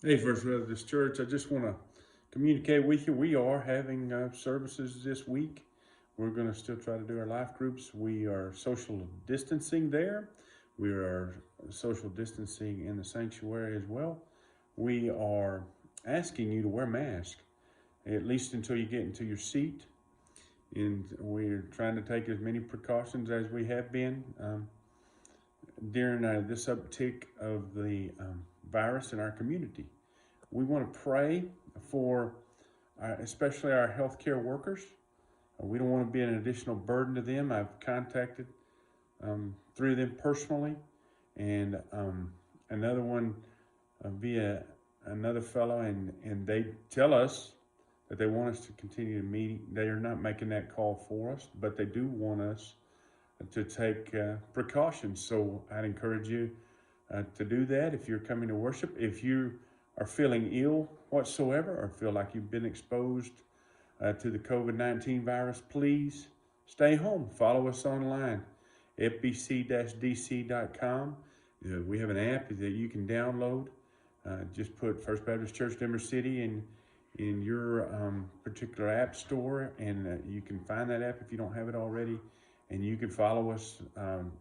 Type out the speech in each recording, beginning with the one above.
Hey, First Methodist Church, I just want to communicate with you. We are having services this week. We're going to still try to do our life groups. We are social distancing there. We are social distancing in the sanctuary as well. We are asking you to wear masks, at least until you get into your seat. And we're trying to take as many precautions as we have been during this uptick of the virus in our community. We want to pray for especially our healthcare workers. We don't want to be an additional burden to them. I've contacted three of them personally, and another one via another fellow, and they tell us that they want us to continue to meet. They are not making that call for us, but they do want us to take precautions. So I'd encourage you to do that if you're coming to worship. If you are feeling ill whatsoever or feel like you've been exposed to the COVID-19 virus, please stay home. Follow us online, Fbc-dc.com. We have an app that you can download. Just put First Baptist Church Denver City in your particular app store, and you can find that app if you don't have it already. And you can follow us on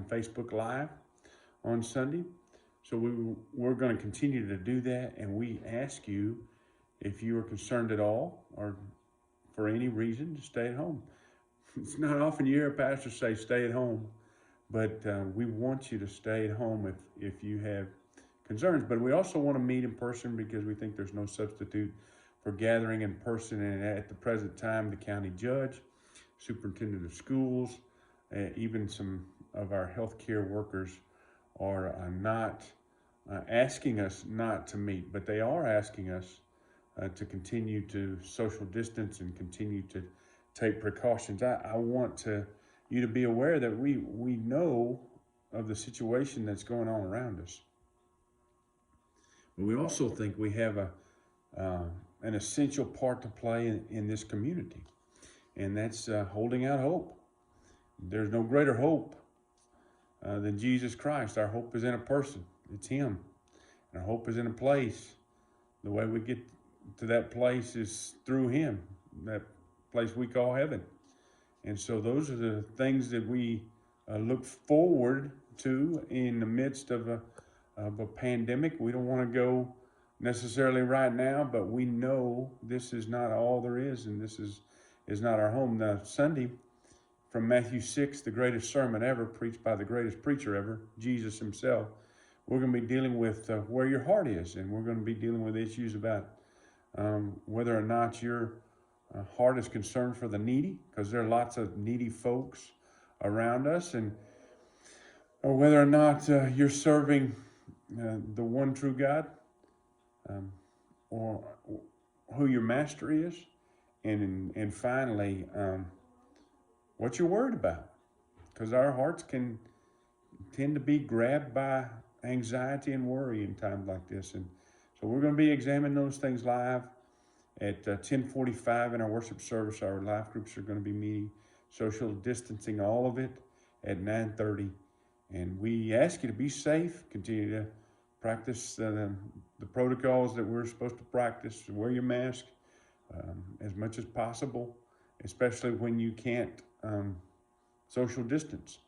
Facebook Live on Sunday. So we're going to continue to do that, and we ask you, if you are concerned at all or for any reason, to stay at home. It's not often you hear a pastor say stay at home, but we want you to stay at home if you have concerns. But we also want to meet in person because we think there's no substitute for gathering in person. And at the present time, the county judge, superintendent of schools, even some of our healthcare workers are not asking us not to meet, but they are asking us to continue to social distance and continue to take precautions. I want you to be aware that we know of the situation that's going on around us. But we also think we have an essential part to play in this community, and that's holding out hope. There's no greater hope than Jesus Christ. Our hope is in a person. It's Him. And our hope is in a place. The way we get to that place is through Him, that place we call heaven. And so those are the things that we look forward to in the midst of a pandemic. We don't want to go necessarily right now, but we know this is not all there is, and this is not our home. Now, Sunday, from Matthew 6, the greatest sermon ever, preached by the greatest preacher ever, Jesus Himself, we're going to be dealing with where your heart is, and we're going to be dealing with issues about whether or not your heart is concerned for the needy, because there are lots of needy folks around us, or whether or not you're serving the one true God, or who your master is, and finally, what you're worried about, because our hearts can tend to be grabbed by anxiety and worry in times like this. And so we're going to be examining those things live at 10:45 in our worship service. Our life groups are going to be meeting, social distancing, all of it, at 9:30. And we ask you to be safe, continue to practice the protocols that we're supposed to practice, wear your mask as much as possible, especially when you can't social distance.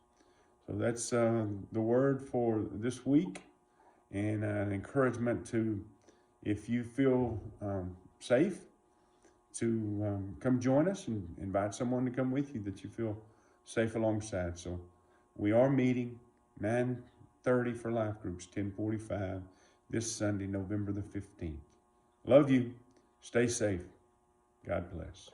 So that's the word for this week, and an encouragement to, if you feel safe, to come join us and invite someone to come with you that you feel safe alongside. So we are meeting 9:30 for life groups, 10:45 this Sunday, November the 15th. Love you. Stay safe. God bless.